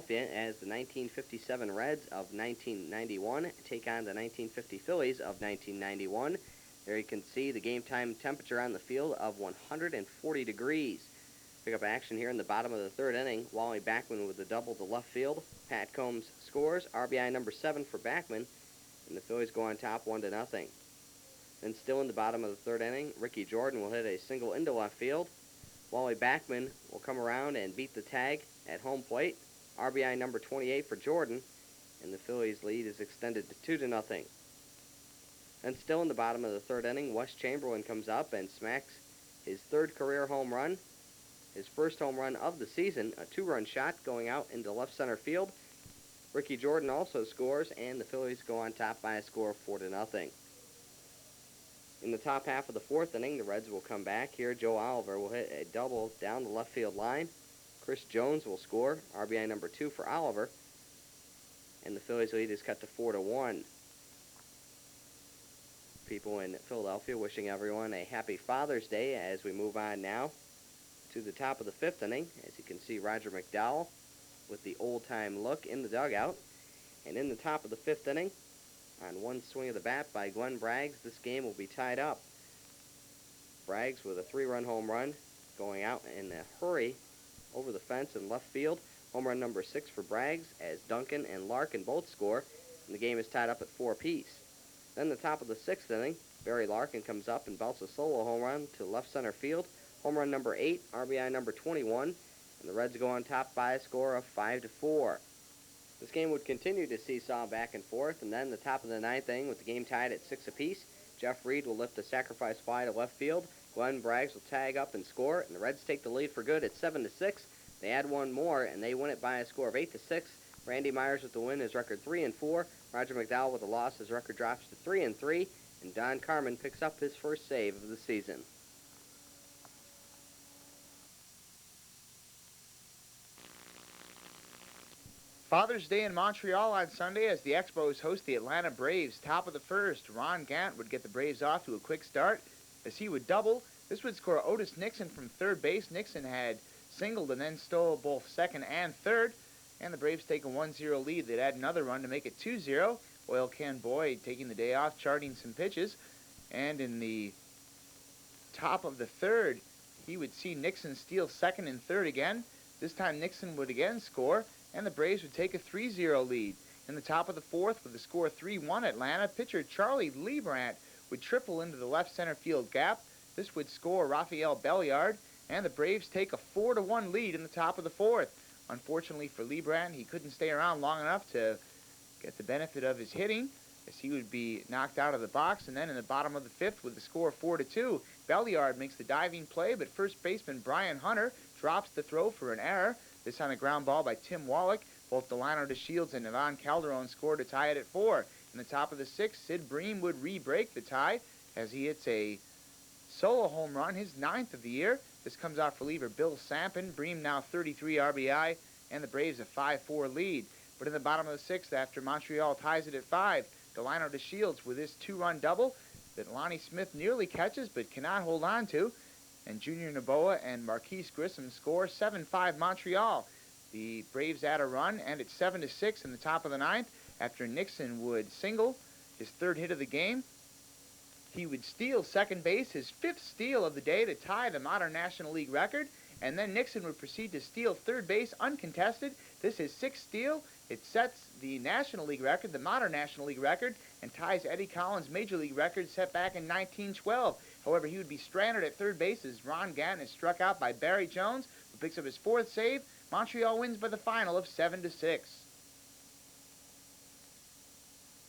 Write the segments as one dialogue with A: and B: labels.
A: Philadelphia as the 1957 Reds of 1991 take on the 1950 Phillies of 1991. There you can see the game time temperature on the field of 140 degrees. Pick up action here in the bottom of the third inning. Wally Backman with a double to left field. Pat Combs scores, RBI number 7 for Backman, and the Phillies go on top 1-0. Then still in the bottom of the third inning, Ricky Jordan will hit a single into left field. Wally Backman will come around and beat the tag at home plate. RBI number 28 for Jordan, and the Phillies' lead is extended to 2-0. Then still in the bottom of the third inning, Wes Chamberlain comes up and smacks his third career home run, his first home run of the season, a 2-run shot going out into left center field. Ricky Jordan also scores, and the Phillies go on top by a score of 4-0. In the top half of the fourth inning, the Reds will come back. Here, Joe Oliver will hit a double down the left field line. Chris Jones will score, RBI number 2 for Oliver, and the Phillies' lead is cut to 4-1. People in Philadelphia wishing everyone a happy Father's Day as we move on now to the top of the fifth inning. As you can see, Roger McDowell with the old-time look in the dugout. And in the top of the fifth inning, on one swing of the bat by Glenn Braggs, this game will be tied up. Braggs with a 3-run home run going out in a hurry over the fence in left field. Home run number 6 for Braggs as Duncan and Larkin both score, and the game is tied up at 4 apiece. Then the top of the sixth inning, Barry Larkin comes up and belts a solo home run to left center field. Home run number 8, RBI number 21, and the Reds go on top by a score of 5-4. This game would continue to seesaw back and forth, and then the top of the ninth inning with the game tied at 6 apiece. Jeff Reed will lift a sacrifice fly to left field. Glenn Braggs will tag up and score, and the Reds take the lead for good at 7-6. They add one more, and they win it by a score of 8-6. Randy Myers with the win, his record 3-4. Roger McDowell with the loss, his record drops to 3-3, and Don Carmen picks up his first save of the season.
B: Father's Day in Montreal on Sunday as the Expos host the Atlanta Braves. Top of the first, Ron Gant would get the Braves off to a quick start as he would double. This would score Otis Nixon from third base. Nixon had singled and then stole both second and third, and the Braves take a 1-0 lead. They'd add another run to make it 2-0. Oil Can Boyd taking the day off, charting some pitches, and in the top of the third, he would see Nixon steal second and third again. This time Nixon would again score, and the Braves would take a 3-0 lead. In the top of the fourth, with the score 3-1 Atlanta, pitcher Charlie Leibrandt would triple into the left center field gap. This would score Rafael Belliard, and the Braves take a 4-1 lead in the top of the fourth. Unfortunately for Leibrandt, he couldn't stay around long enough to get the benefit of his hitting, as he would be knocked out of the box. And then in the bottom of the fifth, with the score 4-2, Belliard makes the diving play, but first baseman Brian Hunter drops the throw for an error. This on a ground ball by Tim Wallach. Both Delano DeShields and Ivan Calderon scored to tie it at 4. In the top of the sixth, Sid Bream would re-break the tie as he hits a solo home run, his 9th of the year. This comes off reliever Bill Sampson. Bream now 33 RBI, and the Braves a 5-4 lead. But in the bottom of the sixth, after Montreal ties it at 5, Delano DeShields with his 2-run double that Lonnie Smith nearly catches but cannot hold on to. And Junior Noboa and Marquise Grissom score 7-5 Montreal. The Braves add a run, and it's 7-6 in the top of the ninth after Nixon would single, his 3rd hit of the game. He would steal second base, his 5th steal of the day to tie the modern National League record, and then Nixon would proceed to steal third base uncontested. This is 6th steal. It sets the National League record, the modern National League record, and ties Eddie Collins' Major League record set back in 1912. However, he would be stranded at third base as Ron Gant is struck out by Barry Jones, who picks up his 4th save. Montreal wins by the final of 7-6.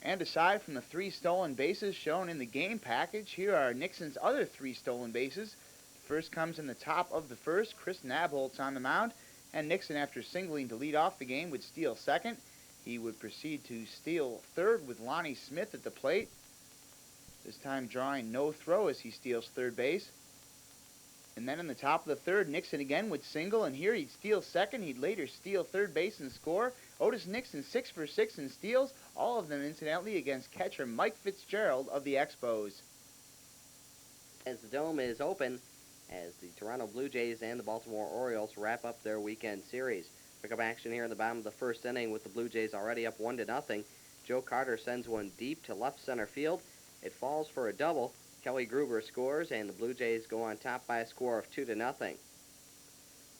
B: And aside from the 3 stolen bases shown in the game package, here are Nixon's other 3 stolen bases. The first comes in the top of the first. Chris Nabholz on the mound, and Nixon, after singling to lead off the game, would steal second. He would proceed to steal third with Lonnie Smith at the plate, this time drawing no throw as he steals third base. And then in the top of the third, Nixon again would single, and here he'd steal second. He'd later steal third base and score. Otis Nixon 6 for 6 in steals, all of them incidentally against catcher Mike Fitzgerald of the Expos.
A: As the dome is open, as the Toronto Blue Jays and the Baltimore Orioles wrap up their weekend series. Pick up action here in the bottom of the first inning with the Blue Jays already up 1-0. Joe Carter sends one deep to left center field. It falls for a double. Kelly Gruber scores, and the Blue Jays go on top by a score of 2-0.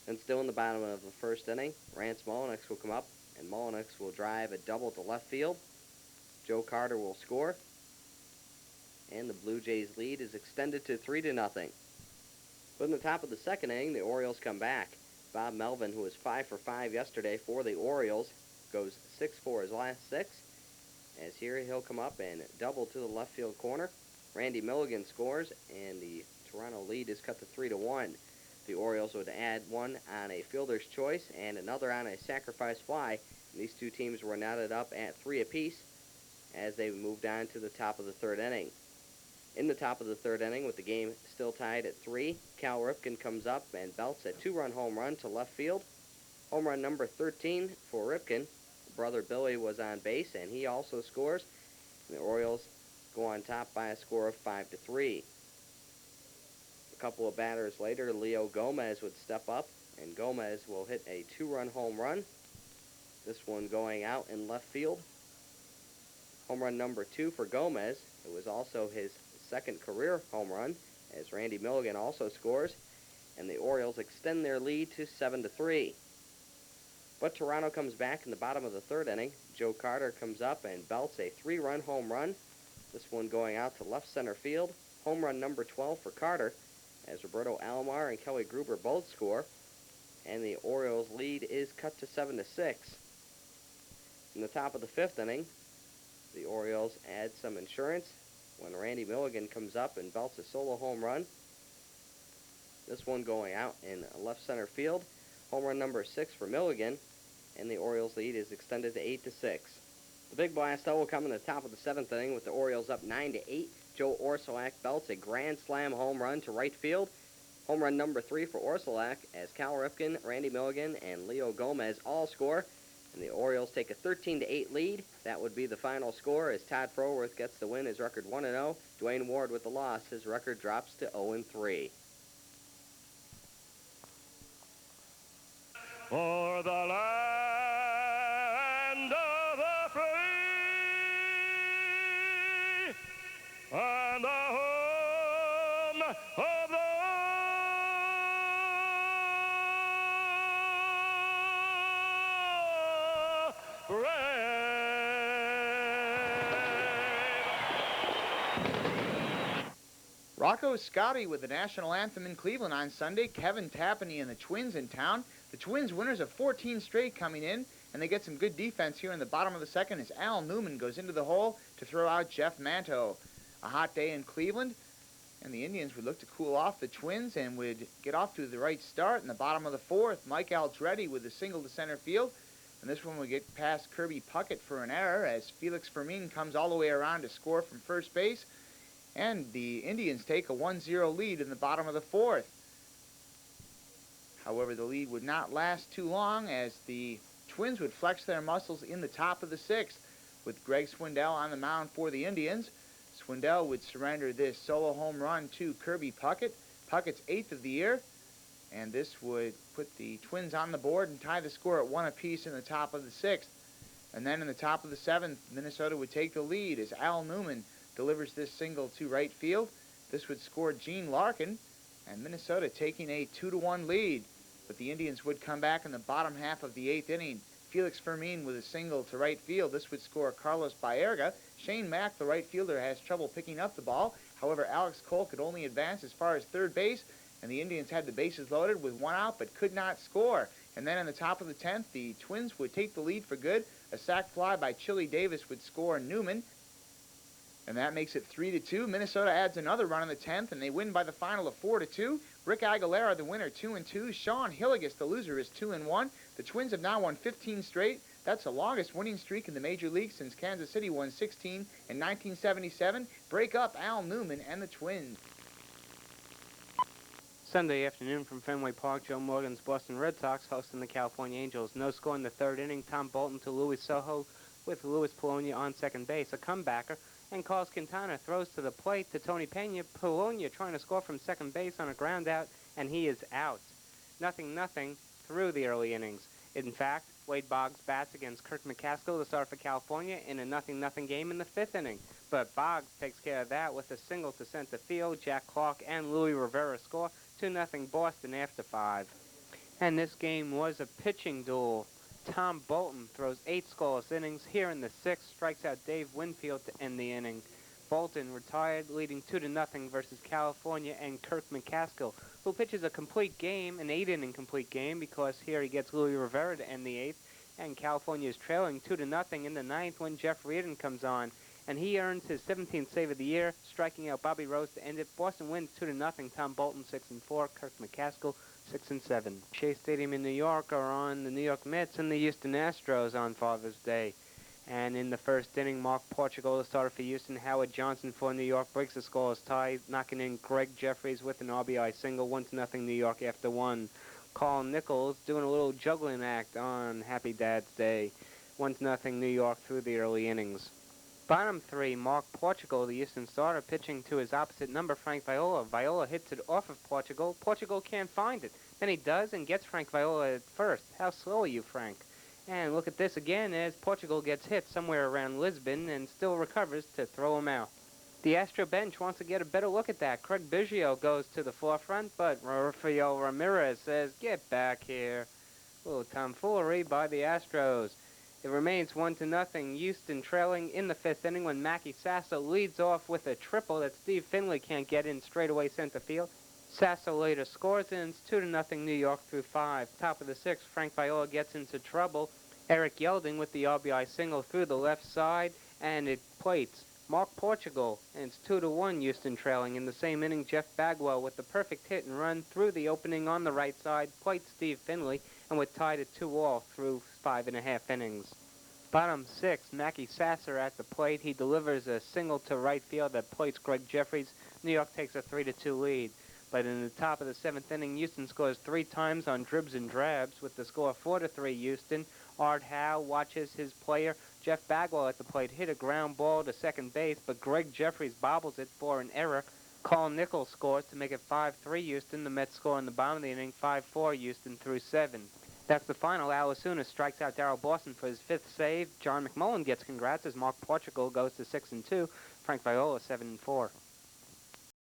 A: Then still in the bottom of the first inning, Rance Mullinax will come up, and Mullinax will drive a double to left field. Joe Carter will score, and the Blue Jays lead is extended to 3-0. But in the top of the second inning, the Orioles come back. Bob Melvin, who was 5 for 5 yesterday for the Orioles, goes 6 for his last 6. As here he'll come up and double to the left field corner. Randy Milligan scores, and the Toronto lead is cut to 3-1. The Orioles would add one on a fielder's choice and another on a sacrifice fly. And these two teams were knotted up at 3 apiece as they moved on to the top of the third inning. In the top of the third inning, with the game still tied at 3, Cal Ripken comes up and belts a 2-run home run to left field. Home run number 13 for Ripken. Brother Billy was on base, and he also scores. And the Orioles go on top by a score of 5-3. A couple of batters later, Leo Gomez would step up, and Gomez will hit a 2-run home run. This one going out in left field. Home run number 2 for Gomez. It was also his second career home run, as Randy Milligan also scores, and the Orioles extend their lead to 7-3. But Toronto comes back in the bottom of the third inning. Joe Carter comes up and belts a 3-run home run. This one going out to left center field. Home run number 12 for Carter, as Roberto Alomar and Kelly Gruber both score, and the Orioles lead is cut to 7-6. In the top of the fifth inning, the Orioles add some insurance when Randy Milligan comes up and belts a solo home run. This one going out in left center field. Home run number 6 for Milligan, and the Orioles lead is extended to 8-6. The big blast, though, will come in the top of the seventh inning with the Orioles up 9-8. Joe Orsulak belts a grand slam home run to right field. Home run number 3 for Orsulak, as Cal Ripken, Randy Milligan, and Leo Gomez all score. And the Orioles take a 13-8 lead. That would be the final score as Todd Froworth gets the win, his record 1-0. Dwayne Ward with the loss, his record drops to 0-3.
C: For the land of the free and the home of the brave.
B: Rocco Scotti with the national anthem in Cleveland on Sunday. Kevin Tapani and the Twins in town. The Twins winners of 14 straight coming in, and they get some good defense here in the bottom of the second as Al Newman goes into the hole to throw out Jeff Manto. A hot day in Cleveland, and the Indians would look to cool off the Twins and would get off to the right start in the bottom of the fourth. Mike Aldretti with a single to center field, and this one would get past Kirby Puckett for an error as Felix Fermin comes all the way around to score from first base. And the Indians take a 1-0 lead in the bottom of the fourth. However, the lead would not last too long as the Twins would flex their muscles in the top of the sixth with Greg Swindell on the mound for the Indians. Swindell would surrender this solo home run to Kirby Puckett, Puckett's 8th of the year, and this would put the Twins on the board and tie the score at 1 apiece in the top of the sixth. And then in the top of the seventh, Minnesota would take the lead as Al Newman delivers this single to right field. This would score Gene Larkin, and Minnesota taking a 2-1 lead. But the Indians would come back in the bottom half of the 8th inning. Felix Fermin with a single to right field. This would score Carlos Baerga. Shane Mack, the right fielder, has trouble picking up the ball. However, Alex Cole could only advance as far as third base, and the Indians had the bases loaded with 1 out but could not score. And then in the top of the 10th, the Twins would take the lead for good. A sac fly by Chili Davis would score Newman, and that makes it 3-2. Minnesota adds another run in the 10th, and they win by the final of 4-2. Rick Aguilera, the winner, 2-2. Sean Hilligus, the loser, is 2-1. The Twins have now won 15 straight. That's the longest winning streak in the major league since Kansas City won 16 in 1977. Break up Al Newman and the Twins.
D: Sunday afternoon from Fenway Park, Joe Morgan's Boston Red Sox hosting the California Angels. No score in the third inning. Tom Bolton to Luis Sojo with Luis Polonia on second base. A comebacker. And Carlos Quintana throws to the plate to Tony Pena. Polonia trying to score from second base on a ground out, and he is out. 0-0 through the early innings. In fact, Wade Boggs bats against Kirk McCaskill to start for California in a 0-0 game in the 5th inning. But Boggs takes care of that with a single to center field. Jack Clark and Louis Rivera score 2-0 Boston after 5. And this game was a pitching duel. Tom Bolton throws 8 scoreless innings. Here in the 6th, strikes out Dave Winfield to end the inning. Bolton retired, leading 2-0 versus California and Kirk McCaskill, who pitches a complete game, an 8-inning complete game, because here he gets Louis Rivera to end the 8th, and California is trailing 2-0 in the 9th when Jeff Reardon comes on, and he earns his 17th save of the year, striking out Bobby Rose to end it. Boston wins 2-0. Tom Bolton 6-4, Kirk McCaskill 6-7. Shea Stadium in New York are on the New York Mets and the Houston Astros on Father's Day. And in the 1st inning, Mark Portugal, the starter for Houston. Howard Johnson for New York breaks the scoreless tie, knocking in Greg Jeffries with an RBI single, 1-0 New York after 1. Carl Nichols doing a little juggling act on Happy Dad's Day, 1-0 New York through the early innings. Bottom 3, Mark Portugal, the Houston starter, pitching to his opposite number, Frank Viola. Viola hits it off of Portugal. Portugal can't find it. Then he does and gets Frank Viola at first. How slow are you, Frank? And look at this again as Portugal gets hit somewhere around Lisbon and still recovers to throw him out. The Astro bench wants to get a better look at that. Craig Biggio goes to the forefront, but Rafael Ramirez says, "Get back here." A little tomfoolery by the Astros. It remains 1-0, Houston trailing in the 5th inning when Mackey Sasso leads off with a triple that Steve Finley can't get in straightaway center field. Sasso later scores, and it's 2-0 New York through 5. Top of the 6th, Frank Viola gets into trouble. Eric Yelding with the RBI single through the left side, and it plates Mark Portugal, and it's 2-1 Houston trailing. In the same inning, Jeff Bagwell with the perfect hit and run through the opening on the right side, plates Steve Finley, and we're tied at 2-all through 5.5 innings. Bottom 6, Mackey Sasser at the plate. He delivers a single to right field that plates Greg Jeffries. New York takes a 3-2 lead. But in the top of the 7th inning, Houston scores 3 times on dribs and drabs with the score 4-3 Houston. Art Howe watches his player, Jeff Bagwell, at the plate hit a ground ball to second base, but Greg Jeffries bobbles it for an error. Carl Nichols scores to make it 5-3 Houston. The Mets score in the bottom of the inning, 5-4 Houston through 7. That's the final. Al Osuna strikes out Darrell Boston for his 5th save. John McMullen gets congrats as Mark Portugal goes to 6-2. Frank Viola 7-4.